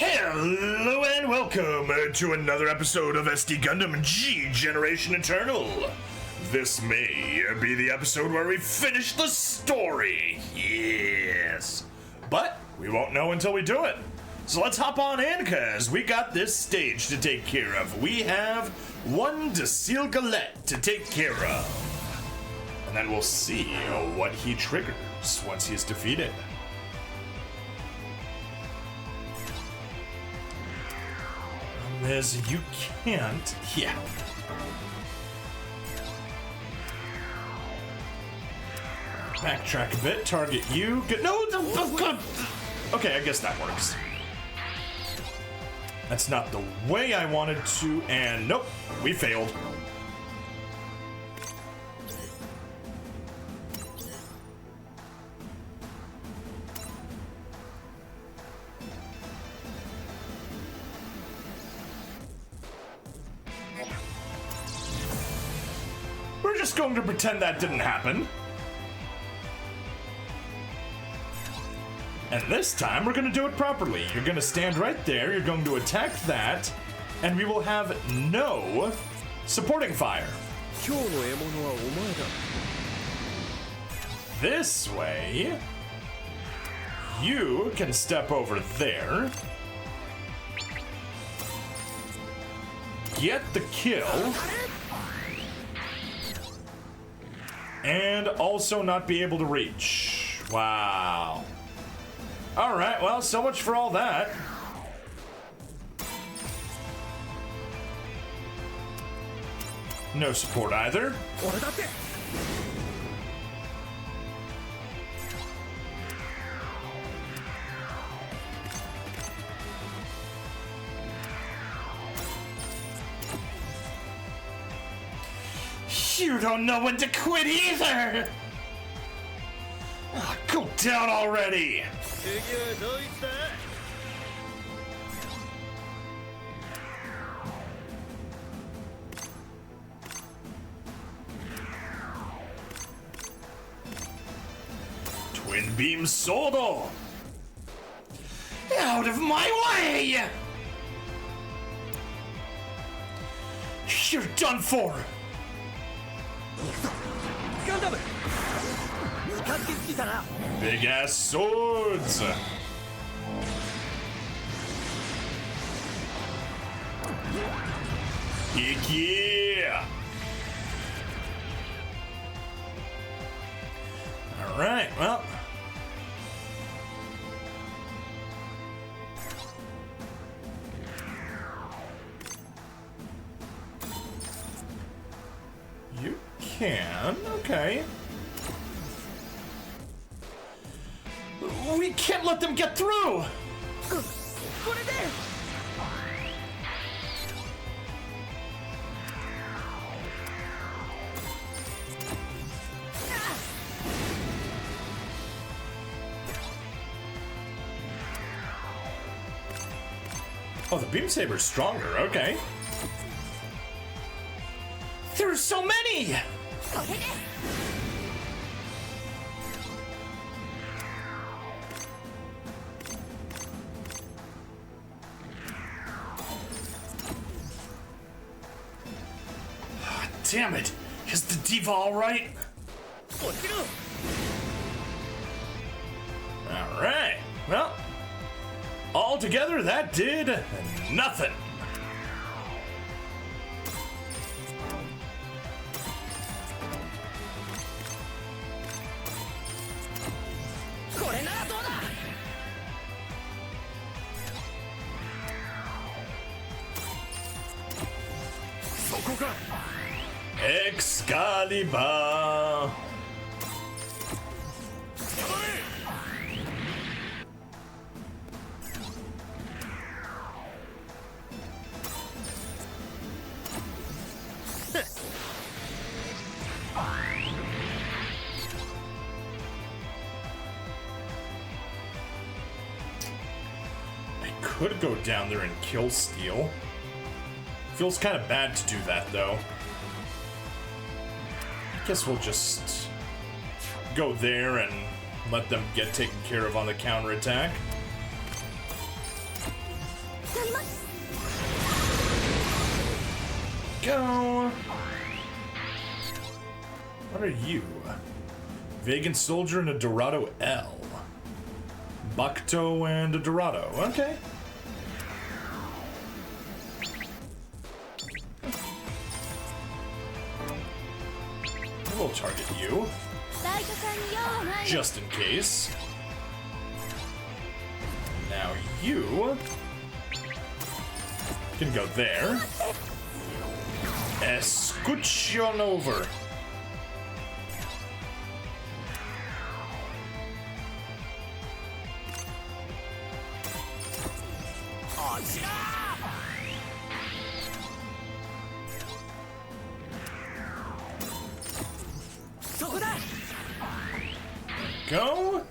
Hello and welcome to another episode of SD Gundam G Generation Eternal. This may be the episode where we finish the story. Yes. But we won't know until we do it. So let's hop on in, cause we got this stage to take care of. We have one Decile Galette to take care of. And then we'll see what he triggers once he's defeated. As you can't. Yeah. Backtrack a bit. Target you. No. Okay, I guess that works. That's not the way I wanted to. And nope, we failed. We're just going to pretend that didn't happen. And this time, we're going to do it properly. You're going to stand right there, you're going to attack that, and we will have no supporting fire. This way, you can step over there, get the kill, and also not be able to reach. Wow. Alright, well, so much for all that. No support either. You don't know when to quit either! Oh, go down already! Twin beam Soldo! Out of my way! You're done for! Gundam! Big ass swords! Heck yeah! Alright, well. You can, okay. We can't let them get through! Oh, the beam saber's stronger, okay. There's so many! Damn it! Is the diva alright? Alright, well, altogether that did nothing. Excalibur! I could go down there and kill Steel. Feels kind of bad to do that, though. I guess we'll just go there and let them get taken care of on the counterattack. Go. What are you? Vagan soldier and a Dorado L. Bakuto and a Dorado. Okay. We'll target you. Just in case. Now you can go there. Scooch on over. Go.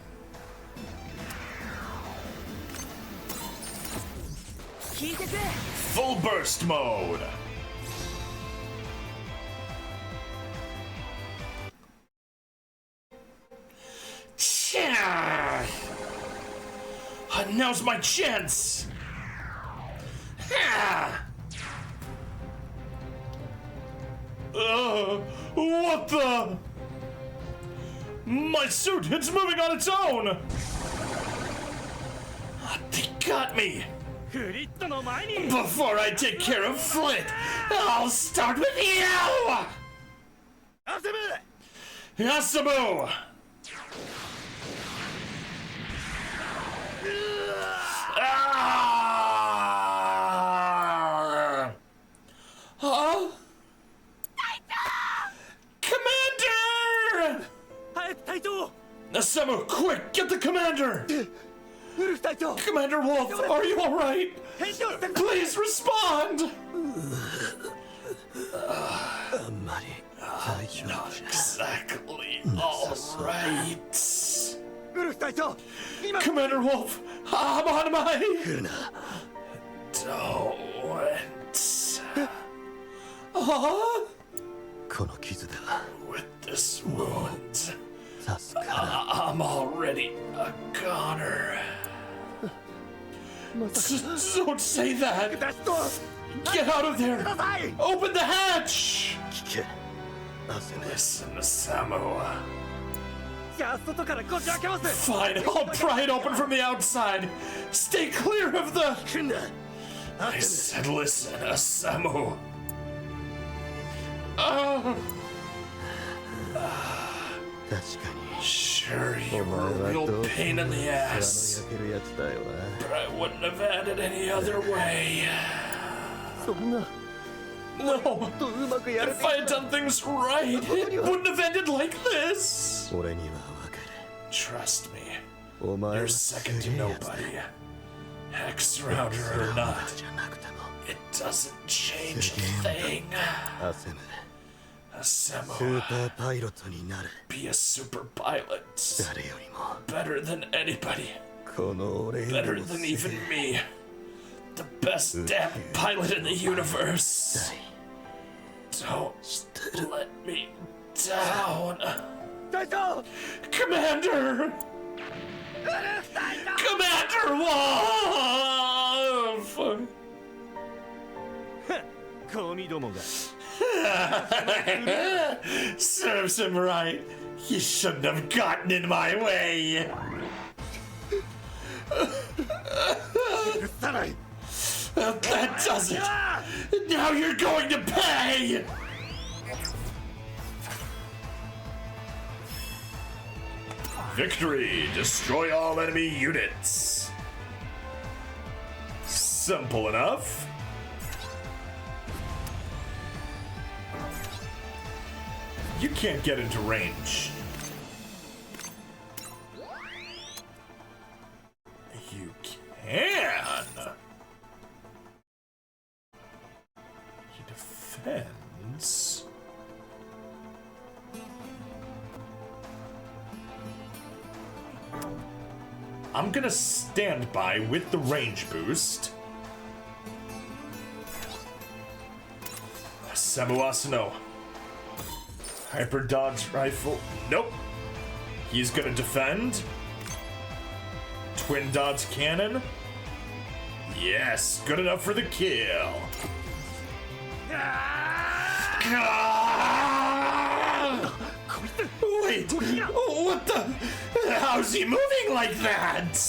Full burst mode. Now's my chance. What the? My suit, it's moving on its own! They got me! Before I take care of Flint, I'll start with you! Yasamu! Huh? Commander! Nasamu, quick, get the commander! Commander Wolf, are you alright? Please respond! Not exactly alright. Commander Wolf, I'm on my... Don't... With this wound, I'm already a goner. Don't say that! Get out of there! Open the hatch! Listen, Samu. Fine, I'll pry it open from the outside. Stay clear of the... I said listen, Samu. Sure, you were a real pain in the ass, but I wouldn't have had it any other way. No, if I had done things right, it wouldn't have ended like this. Trust me, you're second to nobody. Hex router or not, it doesn't change a thing. Asemo, be a super pilot. Better than anybody. Better than even me. The best damn pilot in the universe. Don't let me down. Commander! Commander Wolf! Serves him right. You shouldn't have gotten in my way. That does it. Now you're going to pay. Victory! Destroy all enemy units. Simple enough. You can't get into range. You can. He defends. I'm gonna stand by with the range boost. Samu Asano. Hyper dodge rifle. Nope. He's gonna defend. Twin dodge cannon. Yes, good enough for the kill. Wait, what the? How's he moving like that?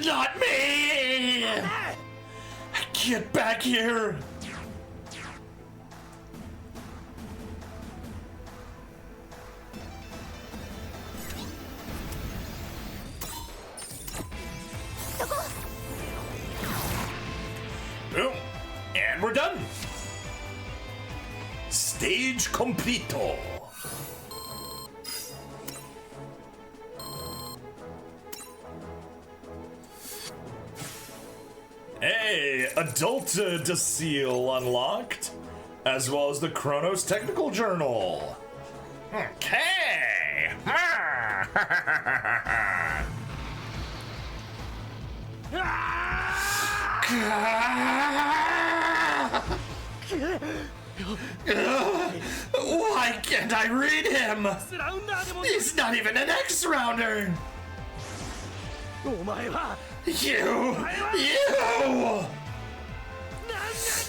Not me! Get back here! Boom. And we're done. Stage completo. Hey, adult seal unlocked, as well as the Chronos Technical Journal. Okay. Why can't I read him? He's not even an X-rounder. You!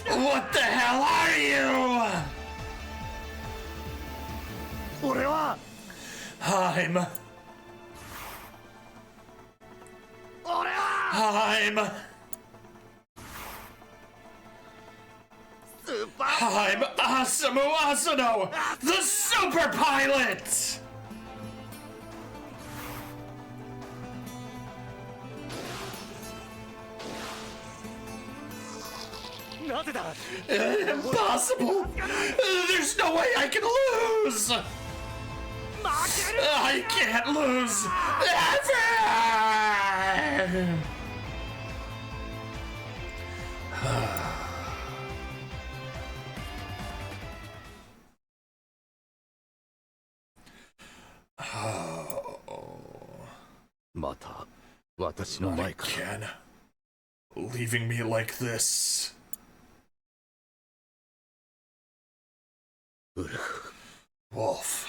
What the hell are you? I'm Asamu Asano, the super pilot! Impossible! There's no way I can lose! I can't lose ever! Not again. Leaving me like this. Wolf.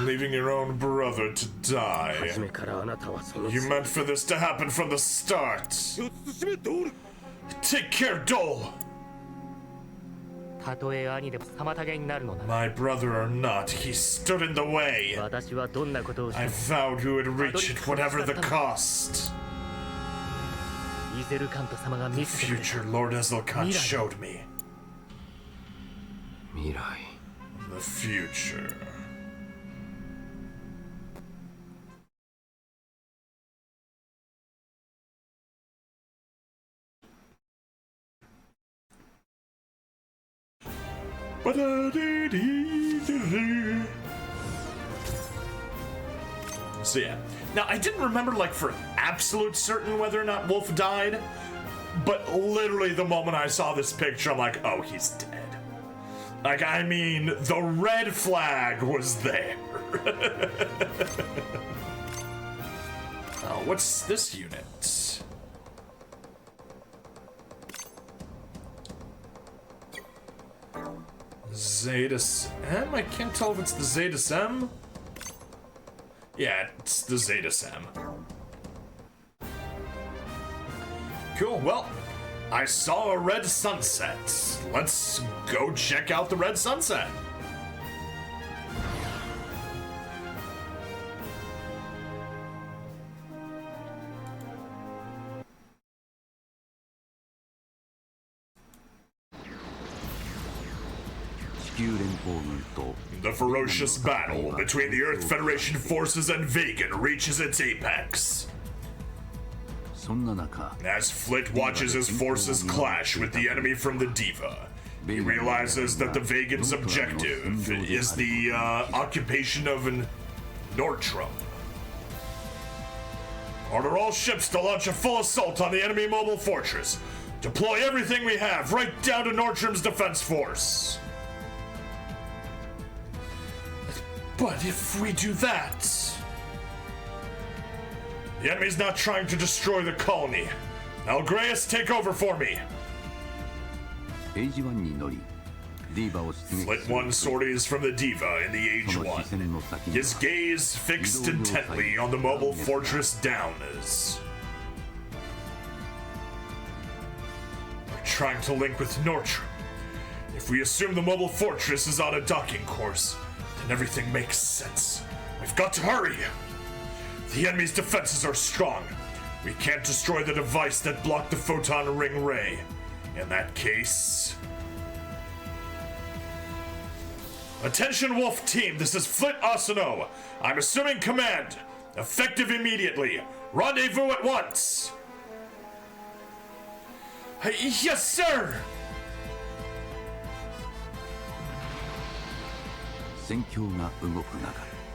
Leaving your own brother to die. You meant for this to happen from the start. Take care, Dole. My brother or not, he stood in the way. I vowed we would reach it, whatever the cost. The future Lord Ezelkant showed me. The future. So yeah. Now I didn't remember like for absolute certain whether or not Wolf died, but literally the moment I saw this picture, I'm like, oh, he's dead. Like, I mean, the red flag was there. Oh, what's this unit? Zetas M? I can't tell if it's the Zetas M. Yeah, it's the Zetas M. Cool, well, I saw a red sunset. Let's go check out the red sunset. The ferocious battle between the Earth Federation forces and Vagan reaches its apex. As Flit watches his forces clash with the enemy from the Diva, he realizes that the Vagan's objective is the occupation of an Nordstrom. Order all ships to launch a full assault on the enemy mobile fortress. Deploy everything we have, right down to Nordstrom's defense force. But if we do that... The enemy's not trying to destroy the colony. Algreus, take over for me. Flit 1 sorties from the Diva in the Age 1. His gaze fixed intently on the mobile fortress Downers. We're trying to link with Nortrum. If we assume the mobile fortress is on a docking course, then everything makes sense. We've got to hurry! The enemy's defenses are strong. We can't destroy the device that blocked the photon ring ray. In that case... Attention Wolf Team, this is Flit Asano. I'm assuming command. Effective immediately. Rendezvous at once. Yes, sir!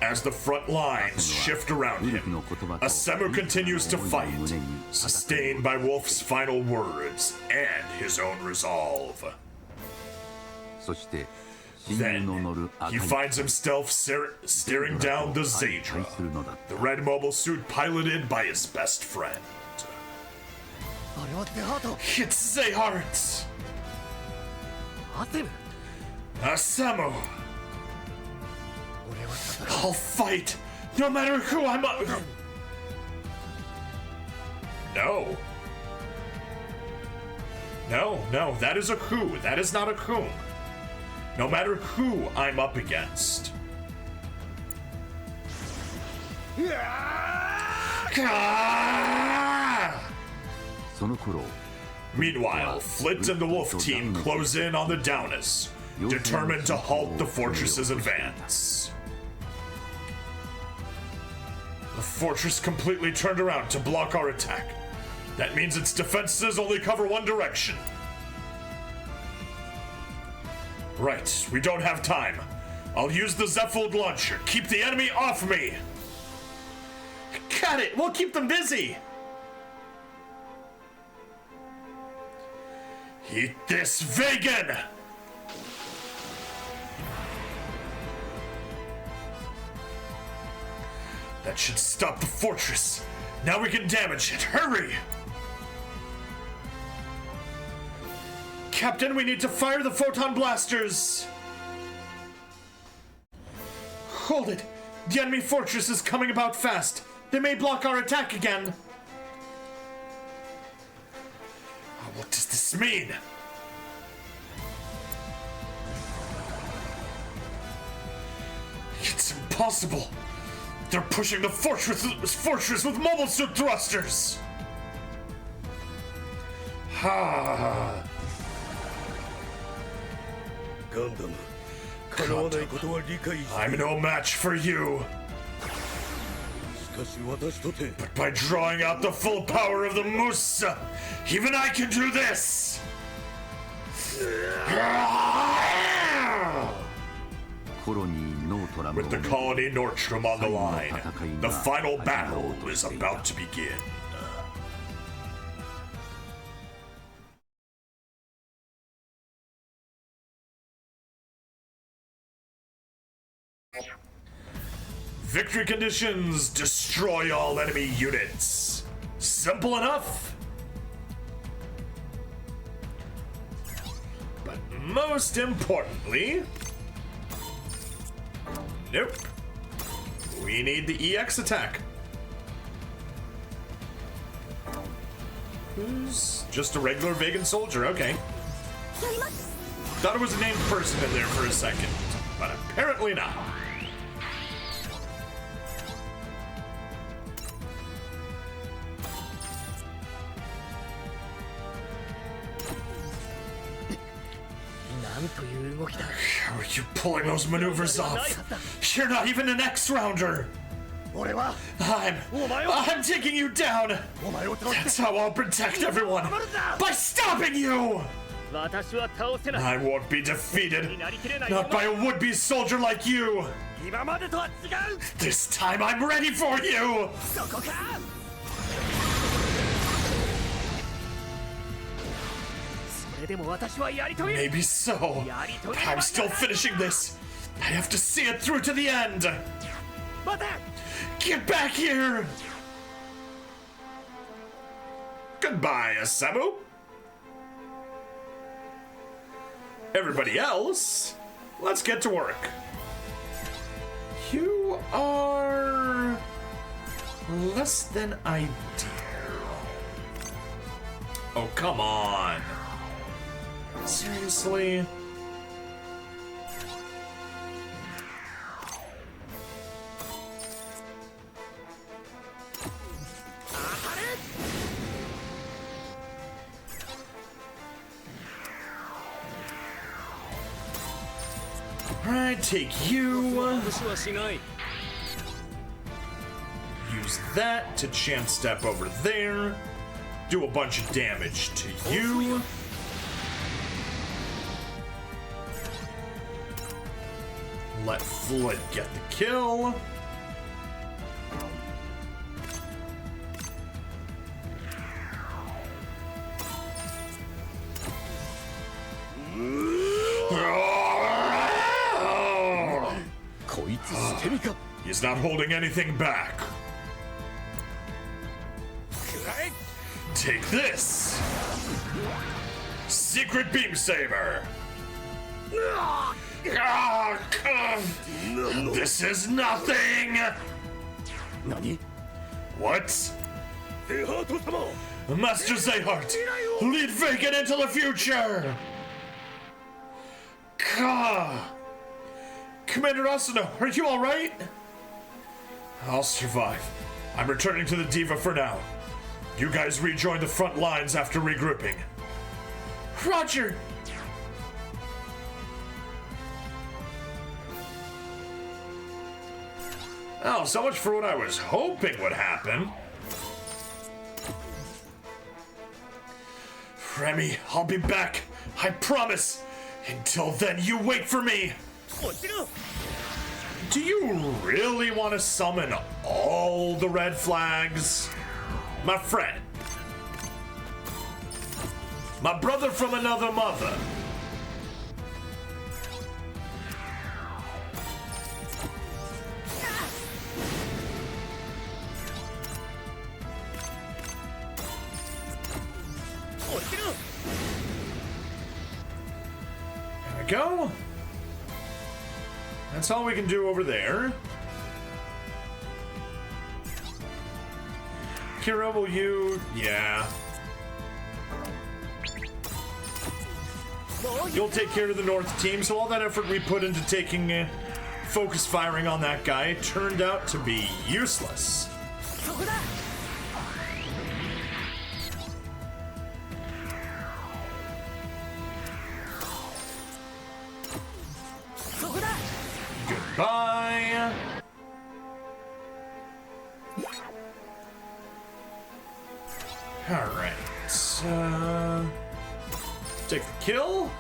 As the front lines shift around him, Asemu continues to fight, sustained by Wolf's final words and his own resolve. Then, he finds himself staring down the Zadra, the red mobile suit piloted by his best friend. It's Zayhart! Asemu! I'll fight, no matter who I'm up. No. No, that is a who. That is not a whom. No matter who I'm up against. Meanwhile, Flit and the Wolf Team close in on the Downers, determined to halt the fortress's advance. The fortress completely turned around to block our attack. That means its defenses only cover one direction. Right, we don't have time. I'll use the Zephyr launcher. Keep the enemy off me! Got it! We'll keep them busy! Eat this, Vagan! That should stop the fortress. Now we can damage it. Hurry! Captain, we need to fire the photon blasters! Hold it! The enemy fortress is coming about fast. They may block our attack again. What does this mean? It's impossible. They're pushing the fortress with mobile suit thrusters. Ha! Gundam, I'm no match for you. But by drawing out the full power of the Musa, even I can do this! With the colony Nortrum on the line, the final battle is about to begin. Victory conditions: destroy all enemy units. Simple enough. But most importantly, nope. We need the EX attack. Who's just a regular Vagan soldier? Okay. Thought it was a named person in there for a second, but apparently not. How are you pulling those maneuvers off? You're not even an X-rounder! I'm taking you down! That's how I'll protect everyone! By stopping you! I won't be defeated! Not by a would-be soldier like you! This time I'm ready for you! Maybe so, but I'm still finishing this. I have to see it through to the end. Get back here! Goodbye, Asamu. Everybody else, let's get to work. You are less than ideal. Oh, come on. Seriously? Alright, take you. Use that to chance step over there. Do a bunch of damage to you. Let Floyd get the kill. He's not holding anything back. Take this! Secret Beam Saber! This is nothing! What? Master Zayhart, lead Vagan into the future! Commander Asano, are you alright? I'll survive. I'm returning to the Diva for now. You guys rejoin the front lines after regrouping. Roger! Oh, so much for what I was hoping would happen. Remy, I'll be back. I promise. Until then, you wait for me. Do you really want to summon all the red flags? My friend. My brother from another mother. There we go. That's all we can do over there. Kira, will you? Yeah. You'll take care of the North team, so all that effort we put into taking focus firing on that guy turned out to be useless. Goodbye. Alright, take the kill.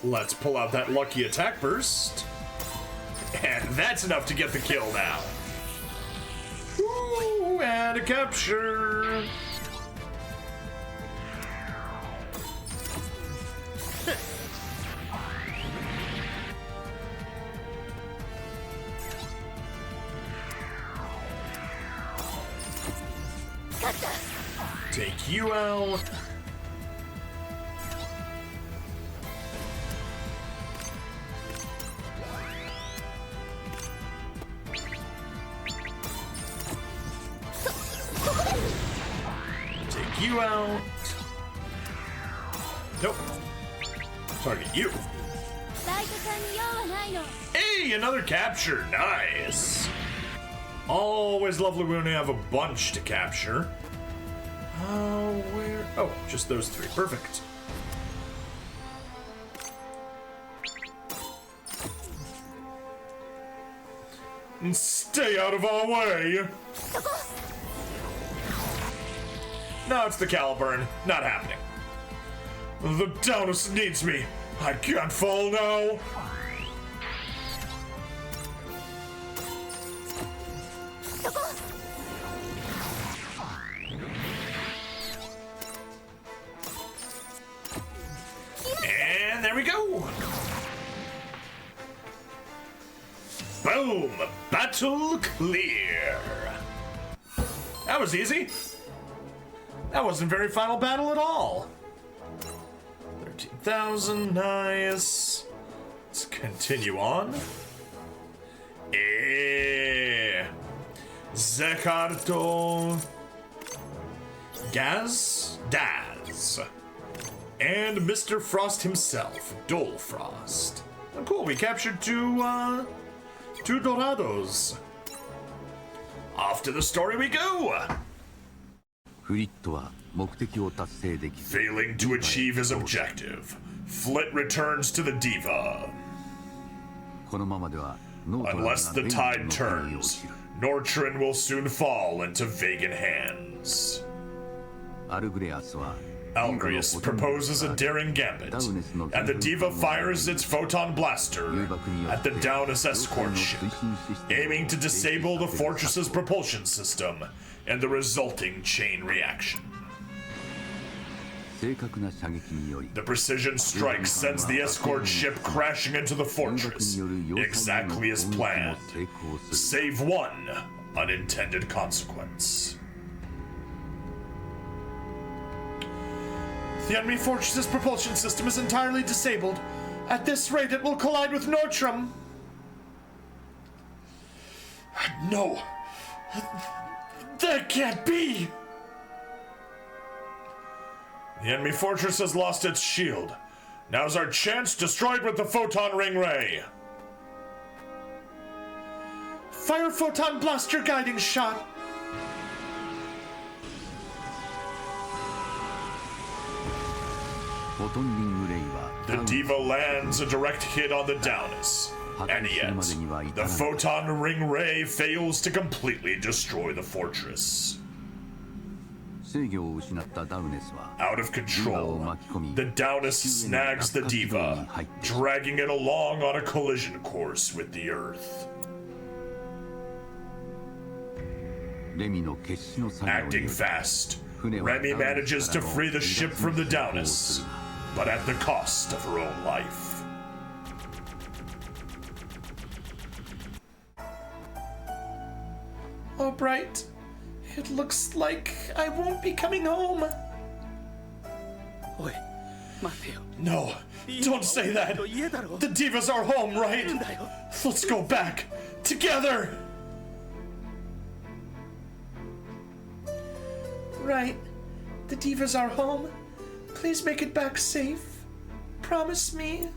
Let's pull out that lucky attack burst. And that's enough to get the kill now. Ooh, and a capture. Take you out. You out. Nope. Target you. Hey, another capture. Nice. Always lovely when we have a bunch to capture. Where? Oh, just those three. Perfect. And stay out of our way. No, it's the Caliburn. Not happening. The Downus needs me. I can't fall now. Boom! Battle clear! That was easy. That wasn't very final battle at all. 13,000, nice. Let's continue on. Zekarto. Gaz? Daz. And Mr. Frost himself, Dole Frost. Oh, cool, we captured two Dorados. Off to the story we go! Failing to achieve his objective, Flit returns to the Diva. Unless the tide turns, Nortrin will soon fall into Vagan hands. Algrius proposes a daring gambit, and the Diva fires its photon blaster at the Daunus escort ship, aiming to disable the fortress's propulsion system and the resulting chain reaction. The precision strike sends the escort ship crashing into the fortress, exactly as planned, save one unintended consequence. The enemy fortress's propulsion system is entirely disabled. At this rate, it will collide with Nortrim. No! That can't be! The enemy fortress has lost its shield. Now's our chance, destroy it with the photon ring ray. Fire photon blaster guiding shot. The Diva lands a direct hit on the Daunus, and yet the photon ring ray fails to completely destroy the fortress. Out of control, the Daunus snags the Diva, dragging it along on a collision course with the Earth. Acting fast, Remy manages to free the ship from the Daunus, but at the cost of her own life. Oh, Bright. It looks like I won't be coming home. No, don't say that. The Divas are home, right? Let's go back. Together! Right. The Divas are home. Please make it back safe. Promise me.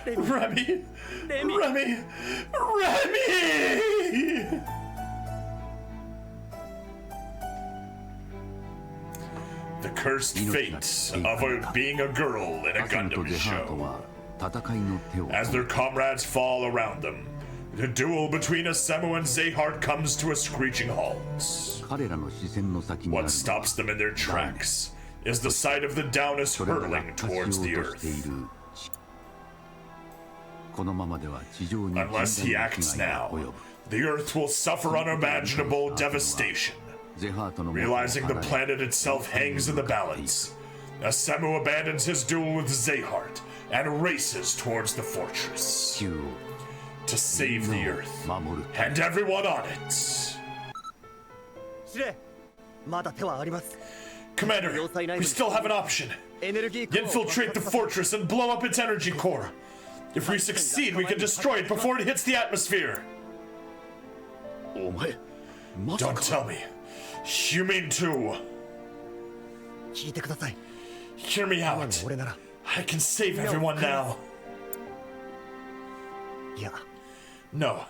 Remy! Remy! Remy! The cursed fate of being a girl in a Gundam show. As their comrades fall around them, the duel between Asemu and Zehart comes to a screeching halt. What stops them in their tracks is the sight of the Daunus hurtling towards the Earth. Unless he acts now, the Earth will suffer unimaginable devastation. Realizing the planet itself hangs in the balance, Asemu abandons his duel with Zehart and races towards the fortress to save the Earth and everyone on it. Commander, we still have an option. Infiltrate the fortress and blow up its energy core. If we succeed, we can destroy it before it hits the atmosphere. Don't tell me. You mean to... Hear me out. I can save everyone now. No,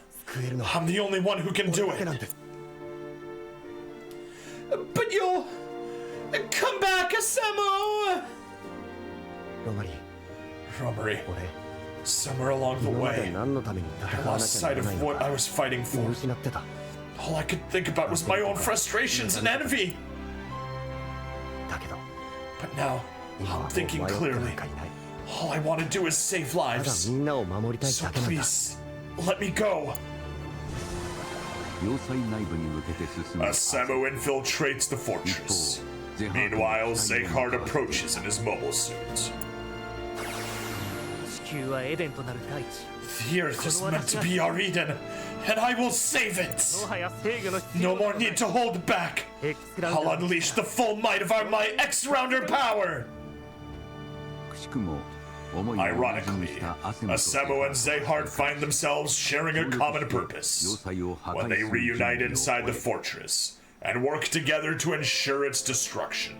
I'm the only one who can do it. But you'll... Come back, Asemu! Romary. Somewhere along the way, I lost sight of what I was fighting for. All I could think about was my own frustrations and envy. But now, I'm thinking clearly. All I want to do is save lives. So please, let me go. Asemu infiltrates the fortress. Meanwhile, Zehart approaches in his mobile suit. The earth is meant to be our Eden, and I will save it! No more need to hold back! I'll unleash the full might of my X-Rounder power! Ironically, Asemu and Zehart find themselves sharing a common purpose when they reunite inside the fortress and work together to ensure its destruction.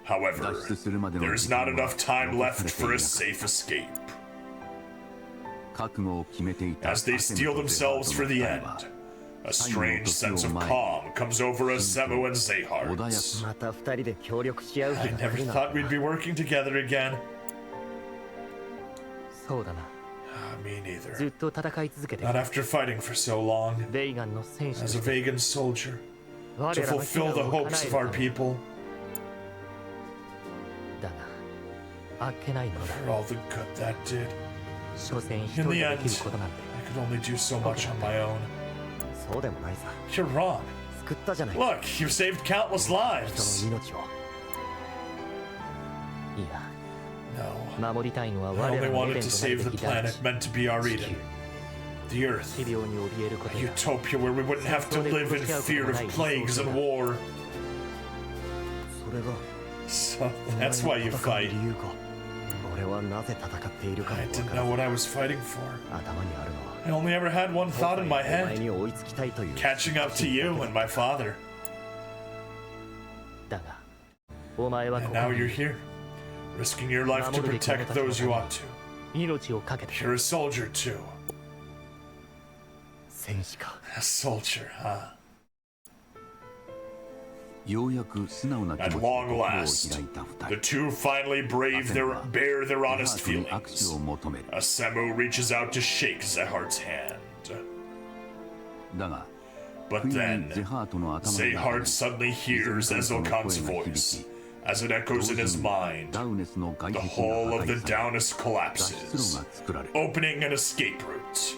However, there's not enough time left for a safe escape. As they steel themselves for the end, a strange sense of calm comes over Asemu and Zehart. I never thought we'd be working together again. Me neither. Not after fighting for so long. As a Vagan soldier, to fulfill the hopes of our people. For all the good that did. In the end, I could only do so much on my own. You're wrong. Look, you've saved countless lives. No. I only wanted to save the planet meant to be our Eden. The Earth. A utopia where we wouldn't have to live in fear of plagues and war. So that's why you fight. I didn't know what I was fighting for. I only ever had one thought in my head. Catching up to you and my father. And now you're here. Risking your life to protect those you ought to. You're a soldier too. A soldier, huh? At long last, the two finally bare their honest feelings. Asemu reaches out to shake Zehart's hand. But then, Zehart suddenly hears Ezokan's voice. As it echoes in his mind, the whole of the Daunus collapses, opening an escape route.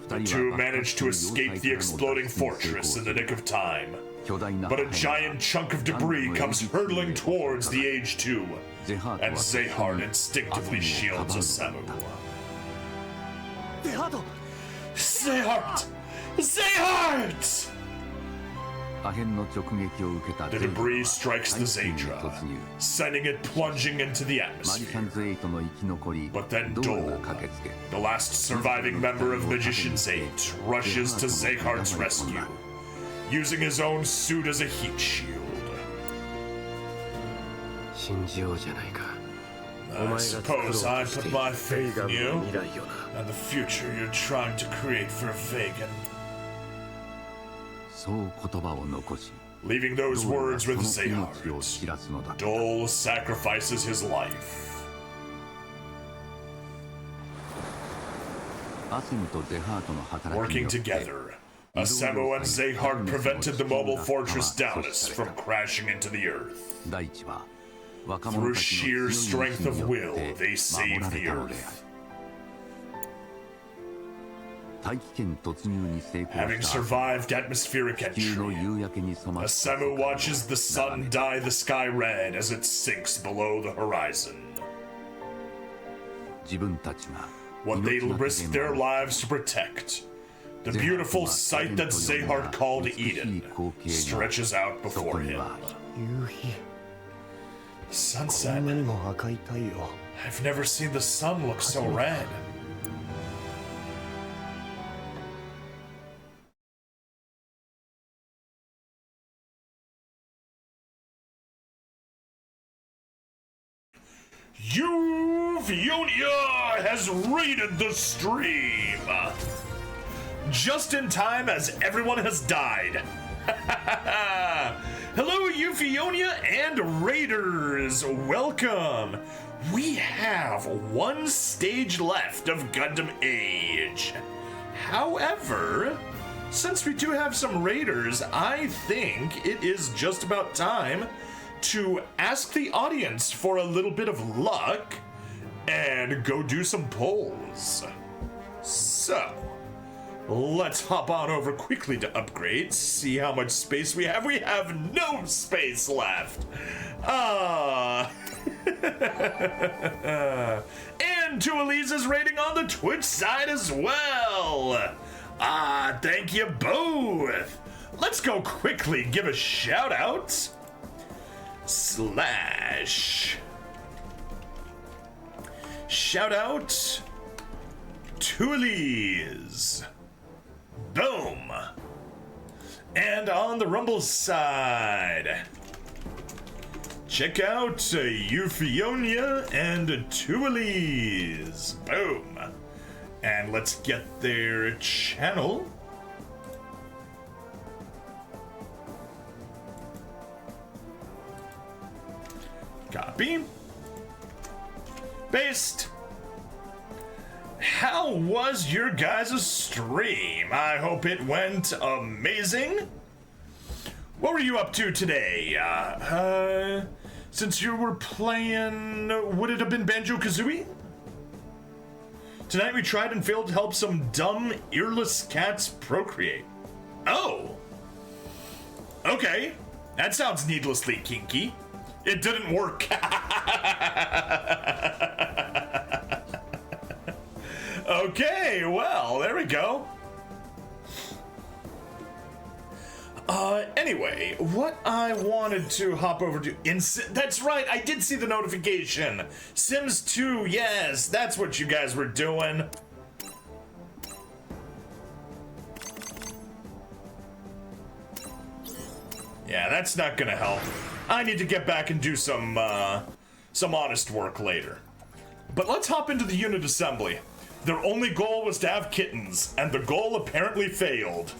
The two manage to escape the exploding fortress in the nick of time, but a giant chunk of debris comes hurtling towards the Age 2, and Zehart instinctively shields Asemu. Zehart! Zehart! The debris strikes the Zedra, sending it plunging into the atmosphere. But then Dole, the last surviving member of Magician's 8, rushes to Zehart's rescue, using his own suit as a heat shield. I suppose I put my faith in you, and the future you're trying to create for Vagan. Leaving those words with Zehart, Dole sacrifices his life. Working together, Asemu and Zehart prevented the mobile fortress Daunus from crashing into the earth. Through sheer strength of will, they saved the Earth. Having survived atmospheric entry, Asemu watches the sun dye the sky red as it sinks below the horizon. What they risked their lives to protect, the beautiful sight that Zehart called Eden, stretches out before him. Sunset. I've never seen the sun look so red. Euphonia has raided the stream! Just in time as everyone has died. Hello, Euphonia and Raiders! Welcome! We have one stage left of Gundam Age. However, since we do have some Raiders, I think it is just about time to ask the audience for a little bit of luck and go do some polls. So, let's hop on over quickly to upgrades, see how much space we have. We have no space left. Ah. And to Elise's rating on the Twitch side as well. Ah, thank you both. Let's go quickly give a shout out. Slash. Shout out to Elise. Boom. And on the Rumble side, check out Euphionia and Tuelis. Boom. And let's get their channel. Copy. Paste. How was your guys' stream? I hope it went amazing. What were you up to today? Since you were playing, would it have been Banjo-Kazooie? Tonight we tried and failed to help some dumb, earless cats procreate. Oh! Okay, that sounds needlessly kinky. It didn't work. Okay, well, there we go. Anyway, what I wanted to hop over to... That's right, I did see the notification. Sims 2, yes, that's what you guys were doing. Yeah, that's not gonna help. I need to get back and do some honest work later. But let's hop into the unit assembly. Their only goal was to have kittens, and the goal apparently failed.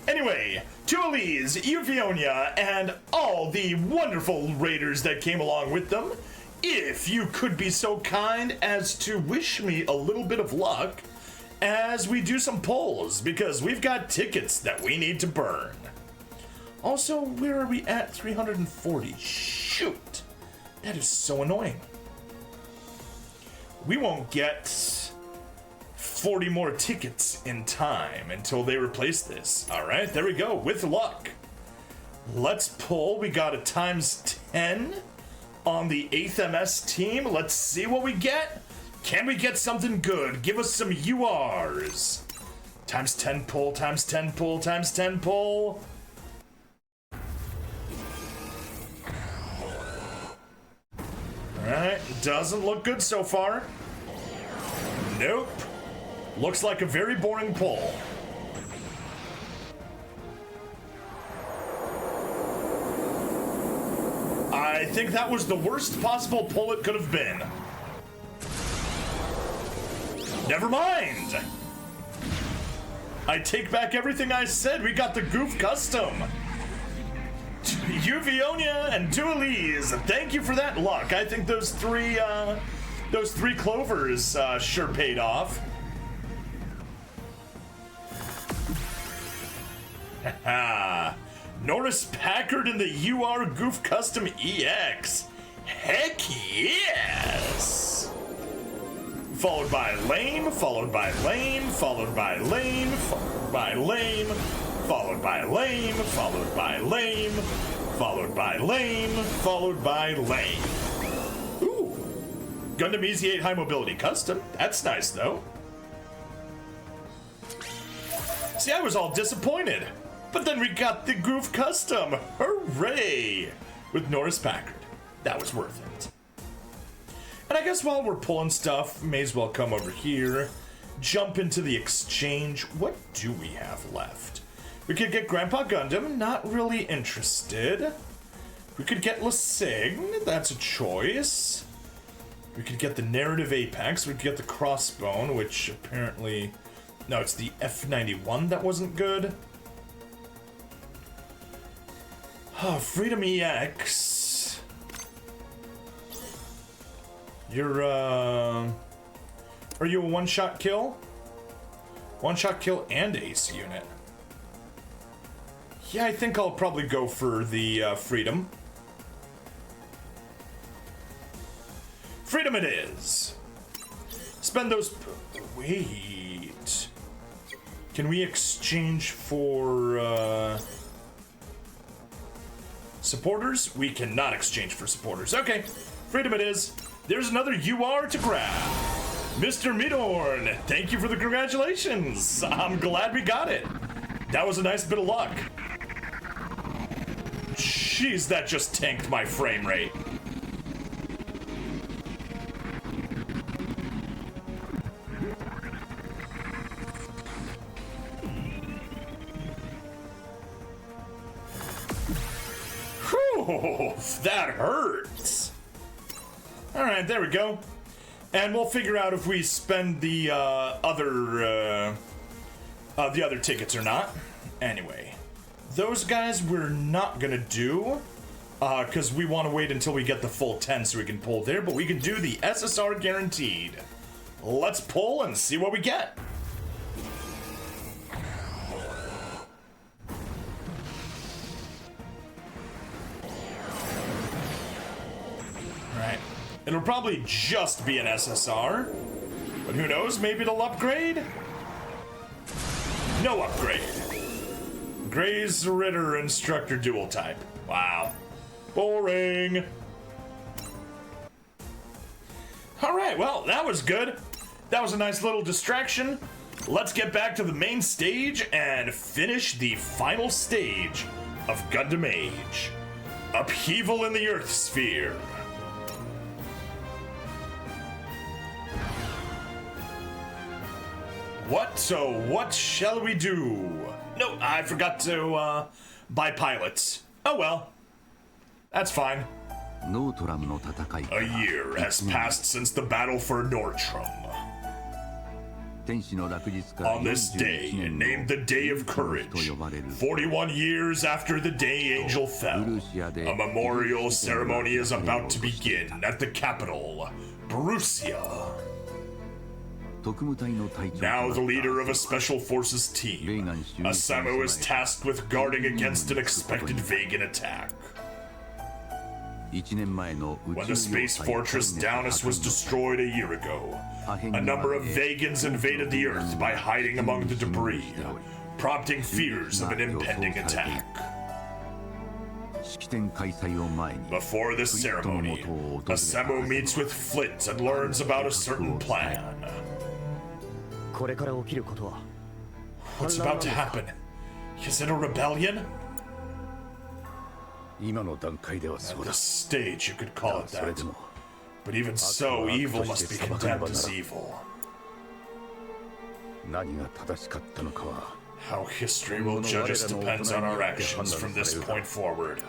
Anyway, to Elise, Euphionia, and all the wonderful raiders that came along with them, if you could be so kind as to wish me a little bit of luck as we do some polls, because we've got tickets that we need to burn. Also, where are we at? 340. Shoot! That is so annoying. We won't get 40 more tickets in time until they replace this. All right, there we go, with luck. Let's pull, we got a ×10 on the 8th MS team. Let's see what we get. Can we get something good? Give us some URs. ×10 pull, ×10 pull, ×10 pull. All right, doesn't look good so far. Nope. Looks like a very boring pull. I think that was the worst possible pull it could have been. Never mind. I take back everything I said. We got the Goof Custom. Euphionia and Duelise, thank you for that luck. I think those three clovers sure paid off. Haha. Norris Packard in the UR Goof Custom EX. Heck yes! Followed by lame, followed by lame, followed by lame, followed by lame, followed by lame, followed by lame, followed by lame, followed by lame. Ooh. Gundam Easy 8 High Mobility Custom. That's nice though. See, I was all disappointed. But then we got the Goof Custom. Hooray! With Norris Packard. That was worth it. And I guess while we're pulling stuff, may as well come over here, jump into the exchange. What do we have left? We could get Grandpa Gundam, not really interested. We could get Lasig, that's a choice. We could get the Narrative Apex, we could get the Crossbone, which apparently... No, it's the F91 that wasn't good. Oh, Freedom EX. You're, are you a one-shot kill? One-shot kill and ace unit. Yeah, I think I'll probably go for the Freedom. Freedom it is. Spend those... Wait. Can we exchange for, Supporters? We cannot exchange for supporters. Okay, freedom it is. There's another UR to grab. Mr. Midorn, thank you for the congratulations. I'm glad we got it. That was a nice bit of luck. Jeez, that just tanked my frame rate. Whew, that hurts. All right, there we go. And we'll figure out if we spend the other tickets or not. Anyway, those guys we're not gonna do because we want to wait until we get the full 10 so we can pull there. But we can do the SSR guaranteed. Let's pull and see what we get. It'll probably just be an SSR, but who knows, maybe it'll upgrade? No upgrade. Gray's Ritter Instructor Dual Type. Wow. Boring. Alright, well, that was good. That was a nice little distraction. Let's get back to the main stage and finish the final stage of Gundam Age. Upheaval in the Earth Sphere. What shall we do? No, I forgot to buy pilots. Oh well. That's fine. A year has passed since the battle for Nortram. On this day, named the Day of Courage, 41 years after the day Angel fell, a memorial ceremony is about to begin at the capital, Borussia. Now the leader of a special forces team, Asamo is tasked with guarding against an expected Vagan attack. When the space fortress Daunus was destroyed a year ago, a number of Vagans invaded the Earth by hiding among the debris, prompting fears of an impending attack. Before the ceremony, Asamo meets with Flint and learns about a certain plan. What's about to happen? Is it a rebellion? At this stage, you could call it that. But even so, evil must be condemned as evil. How history will judge us depends on our actions from this point forward.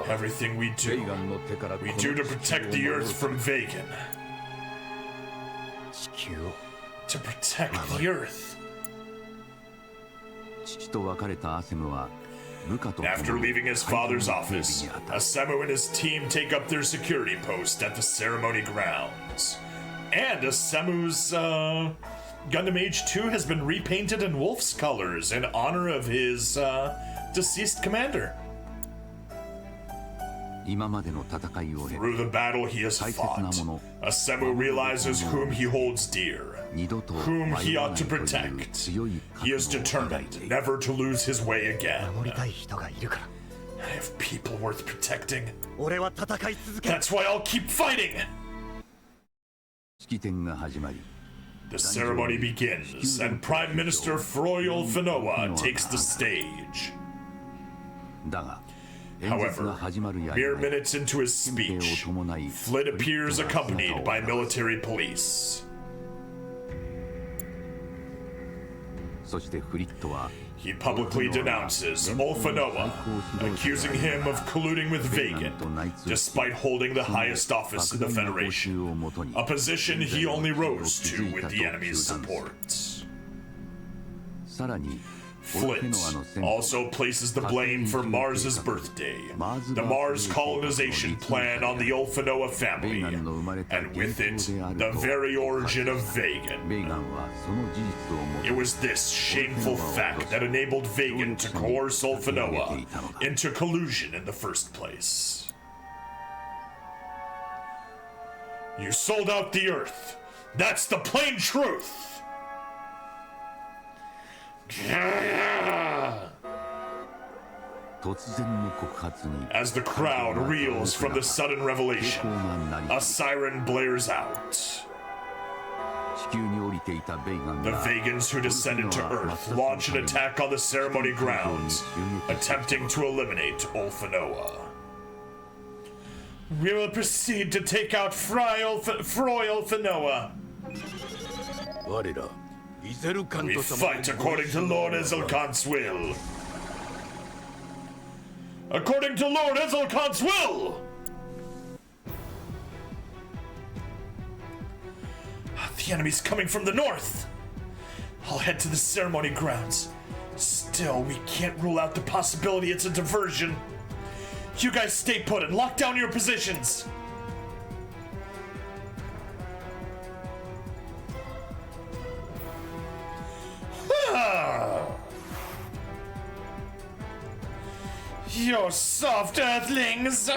Everything we do to protect the Earth from Vagan. To protect the Earth. After leaving his father's office, Asamo and his team take up their security post at the ceremony grounds. And Asamu's Gundam Age 2 has been repainted in wolf's colors in honor of his deceased commander. Through the battle he has fought, Asamo realizes whom he holds dear, whom he ought to protect. He is determined never to lose his way again. I have people worth protecting. That's why I'll keep fighting! The ceremony begins, and Prime Minister Froyal Finoa takes the stage. However, mere minutes into his speech, Flint appears accompanied by military police. He publicly denounces Finoa, accusing him of colluding with Vagan, despite holding the highest office in the Federation, a position he only rose to with the enemy's support. Flint also places the blame for Mars's birthday, the Mars colonization plan on the Ulfinoa family, and with it, the very origin of Vagan. It was this shameful fact that enabled Vagan to coerce Ulfinoa into collusion in the first place. You sold out the Earth. That's the plain truth. As the crowd reels from the sudden revelation, a siren blares out. The Vagans who descended to Earth launch an attack on the ceremony grounds, attempting to eliminate Ulfanoa. We will proceed to take out Froy Ulfanoa. We fight according to Lord Ezelkant's will. According to Lord Ezelkant's will! The enemy's coming from the north. I'll head to the ceremony grounds. Still, we can't rule out the possibility it's a diversion. You guys stay put and lock down your positions. You soft earthlings!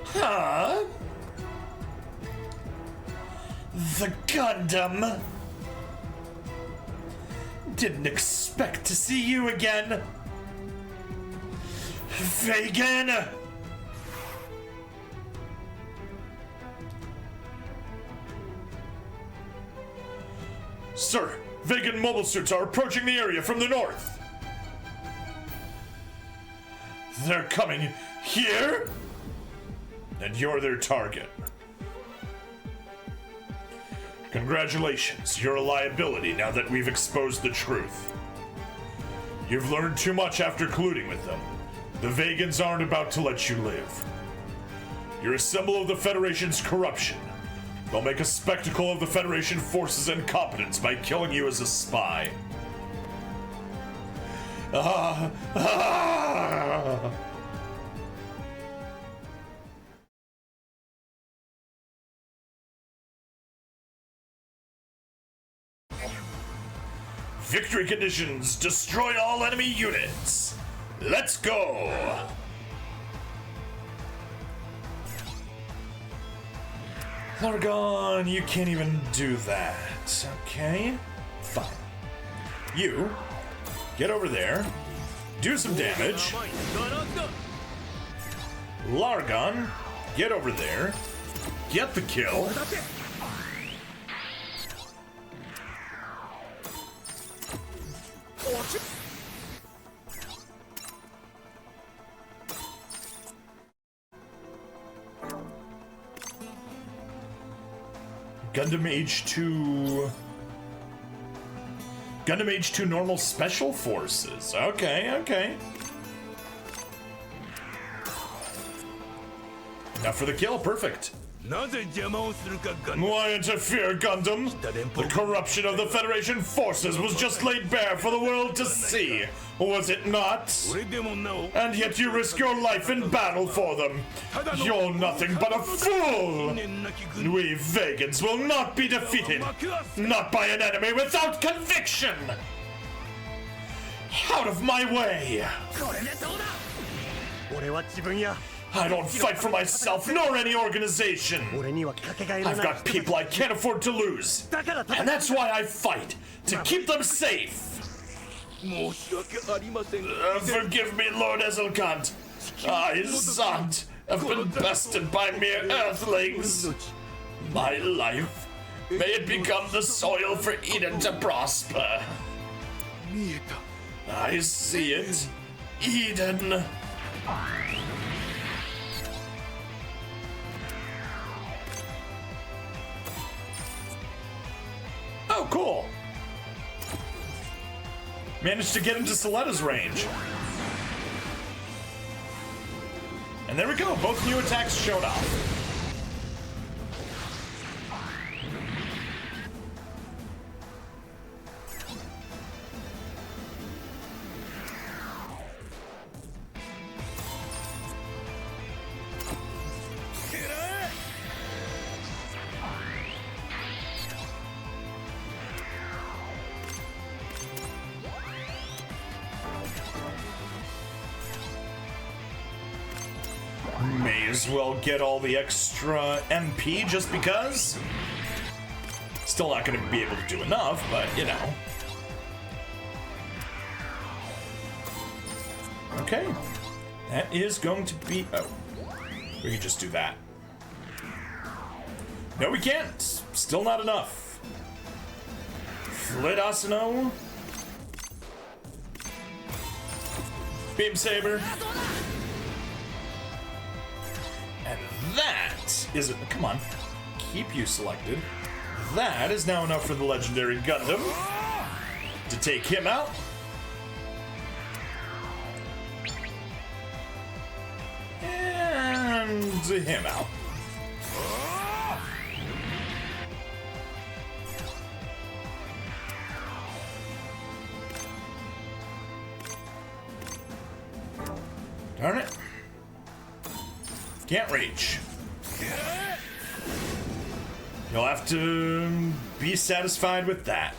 Huh? The Gundam? Didn't expect to see you again. Vagan! Sir, Vagan mobile suits are approaching the area from the north. They're coming here? And you're their target. Congratulations, you're a liability now that we've exposed the truth. You've learned too much after colluding with them. The Vagans aren't about to let you live. You're a symbol of the Federation's corruption. They'll make a spectacle of the Federation forces' incompetence by killing you as a spy. Victory conditions. Destroy all enemy units. Let's go. Largon, you can't even do that. Okay, fine. You, get over there, do some damage. Largon, get over there, get the kill. Gundam Age 2... Gundam Age 2 normal special forces. Okay, okay. Now for the kill, perfect. Why interfere, Gundam? The corruption of the Federation forces was just laid bare for the world to see, was it not? And yet you risk your life in battle for them. You're nothing but a fool! We Vagans will not be defeated, not by an enemy without conviction! Out of my way! I don't fight for myself nor any organization. I've got people I can't afford to lose. And that's why I fight, to keep them safe. Forgive me, Lord Ezelkant. I, Zant, have been bested by mere earthlings. My life, may it become the soil for Eden to prosper. I see it. Eden. Oh, cool. Managed to get into Soletta's range. And there we go, both new attacks showed off. May as well get all the extra MP just because. Still not going to be able to do enough, but you know. Okay. That is going to be... Oh. We can just do that. No, we can't. Still not enough. Flit Asano. Beam Saber. And that is it. Come on. Keep you selected. That is now enough for the legendary Gundam to take him out. And him out. Darn it. Can't reach. You'll have to be satisfied with that.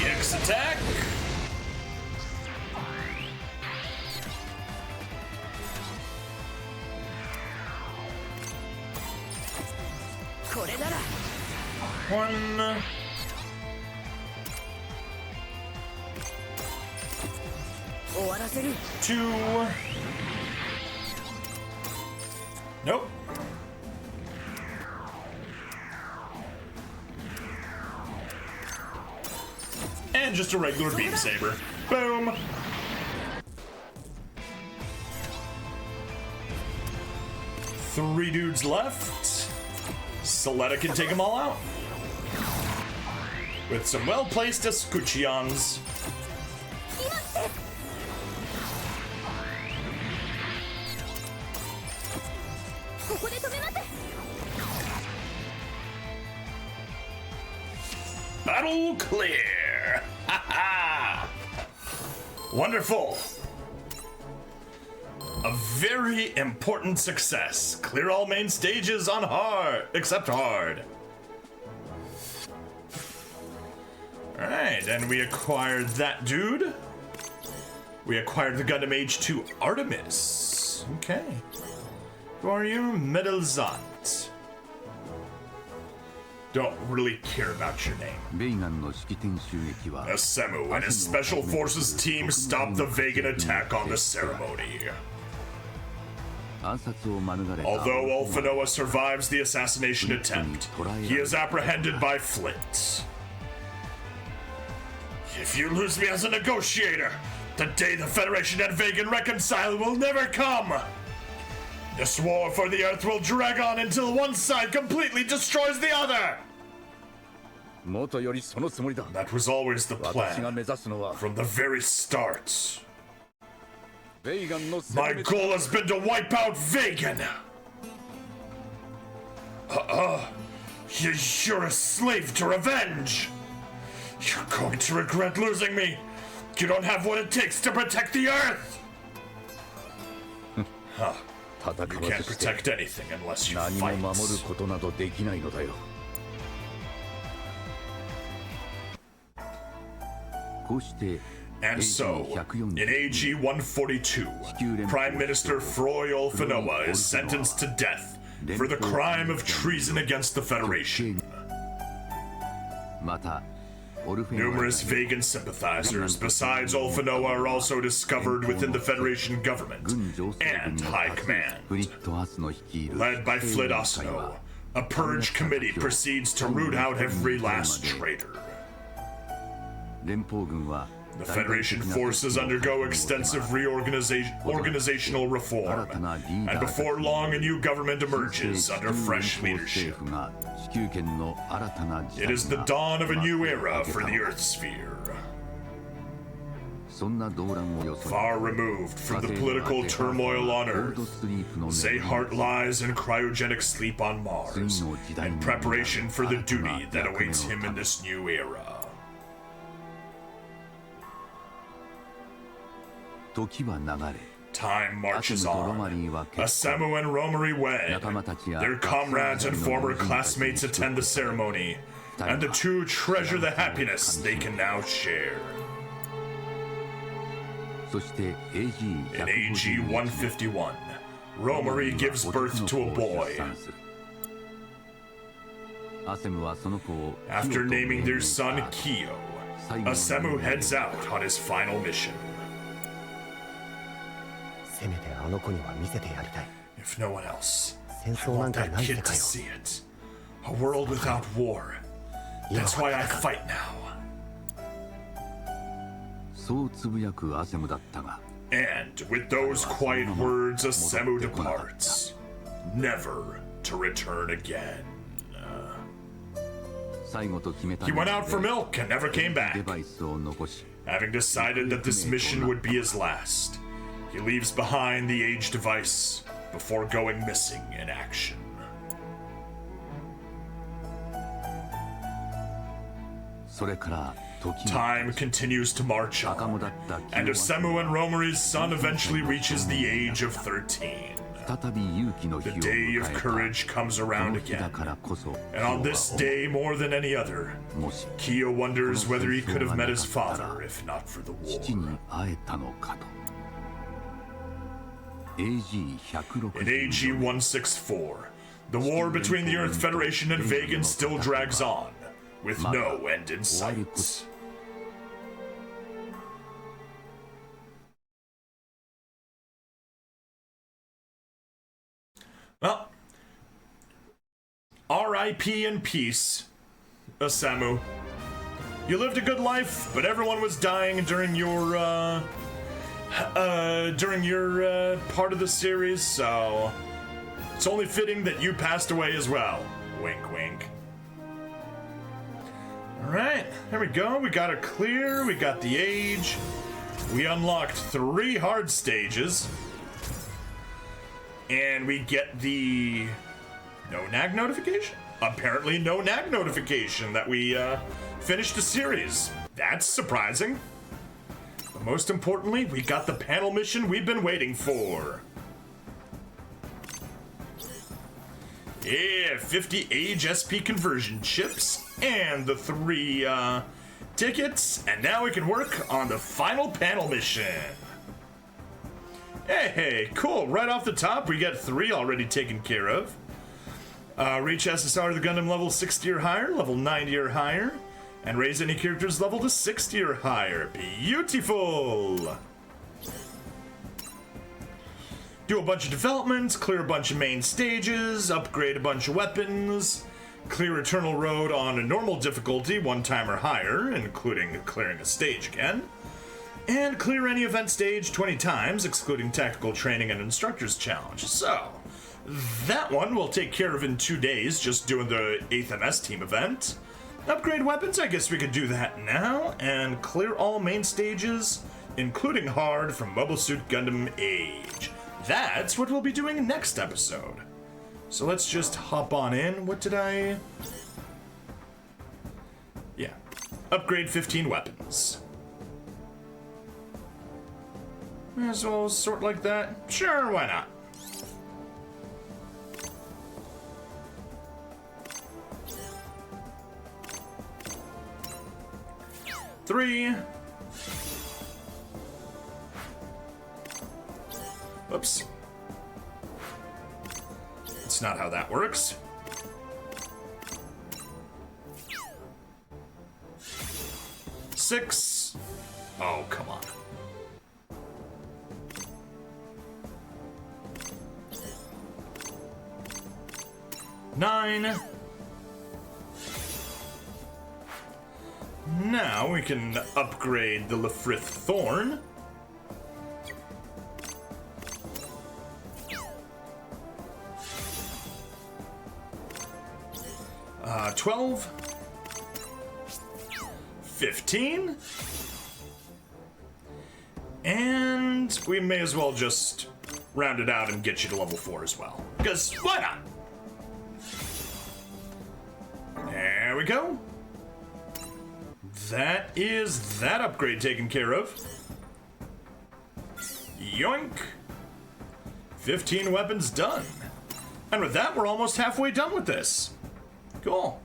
EX attack. One. Two. Nope. And just a regular beam saber. Boom. Three dudes left. Soletta can take them all out. With some well-placed escuchions. Battle clear! Ha ha! Wonderful! A very important success. Clear all main stages on hard, except hard. Alright, and we acquired that dude. We acquired the Gundam H2 Artemis. Okay. Who are you? Medelzant. Don't really care about your name. Asemu and his special forces team stopped the Vagan attack on the ceremony. Although Ulfanoa survives the assassination attempt, he is apprehended by Flint. If you lose me as a negotiator, the day the Federation and Vagan reconcile will never come! This war for the Earth will drag on until one side completely destroys the other! That was always the plan, from the very start. My goal has been to wipe out Vagan! You're a slave to revenge! You're going to regret losing me! You don't have what it takes to protect the Earth! Huh. You can't protect anything unless you fight. And so, in AG 142, Prime Minister Froy Ulfanoa is sentenced to death for the crime of treason against the Federation. Numerous Vagan sympathizers besides Ulfanoa are also discovered within the Federation government and High Command. Led by Flit Asano, a purge committee proceeds to root out every last traitor. The Federation forces undergo extensive organizational reform, and before long a new government emerges under fresh leadership. It is the dawn of a new era for the Earth sphere. Far removed from the political turmoil on Earth, Zayhart lies in cryogenic sleep on Mars, in preparation for the duty that awaits him in this new era. Time marches on. Asemu and Romary wed. Their comrades and former classmates attend the ceremony, and the two treasure the happiness they can now share. In AG 151, Romary gives birth to a boy. After naming their son Kyo, Asemu heads out on his final mission. If no one else, I want that kid to see it. A world without war. That's why I fight now. And with those quiet words, Asemu departs, never to return again. He went out for milk and never came back. Having decided that this mission would be his last, he leaves behind the age device before going missing in action. Time continues to march on, and Asemu and Romary's son eventually reaches the age of 13. The day of courage comes around again, and on this day more than any other, Kyo wonders whether he could have met his father if not for the war. In AG 164, the war between the Earth Federation and Vagan still drags on, with no end in sight. Well, R.I.P. in peace, Asemu. You lived a good life, but everyone was dying during your part of the series, so it's only fitting that you passed away as well. Wink, wink. Alright, there we go. We got it clear, we got the age. We unlocked 3 hard stages. And we get the no nag notification? Apparently no nag notification that we finished the series. That's surprising. But most importantly, we got the panel mission we've been waiting for. Yeah, 50 age SP conversion chips and the 3 tickets. And now we can work on the final panel mission. Hey, cool. Right off the top, we get 3 already taken care of. Reach SSR to the Gundam level 60 or higher, level 90 or higher, and raise any character's level to 60 or higher. Beautiful! Do a bunch of developments, clear a bunch of main stages, upgrade a bunch of weapons, clear Eternal Road on a normal difficulty, 1 time or higher, including clearing a stage again. And clear any event stage 20 times, excluding tactical training and instructor's challenge. So, that one we'll take care of in 2 days, just doing the 8th MS team event. Upgrade weapons, I guess we could do that now. And clear all main stages, including hard from Mobile Suit Gundam Age. That's what we'll be doing next episode. So let's just hop on in. What did I... Yeah. Upgrade 15 weapons. May as well sort like that. Sure, why not? Three. Oops. That's not how that works. 6. Oh, come on. 9. Now we can upgrade the Lefrith Thorn. 12. 15. And we may as well just round it out and get you to level 4 as well. Because why not? There we go. That is that upgrade taken care of. Yoink. 15 weapons done. And with that, we're almost halfway done with this. Cool.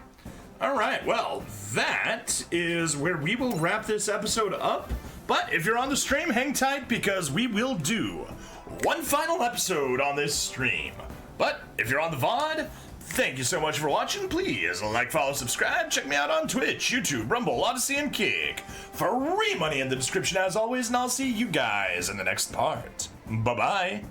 Alright, well, that is where we will wrap this episode up. But if you're on the stream, hang tight because we will do one final episode on this stream. But if you're on the VOD, thank you so much for watching. Please like, follow, subscribe. Check me out on Twitch, YouTube, Rumble, Odyssey, and Kick. Free money in the description as always, and I'll see you guys in the next part. Bye-bye.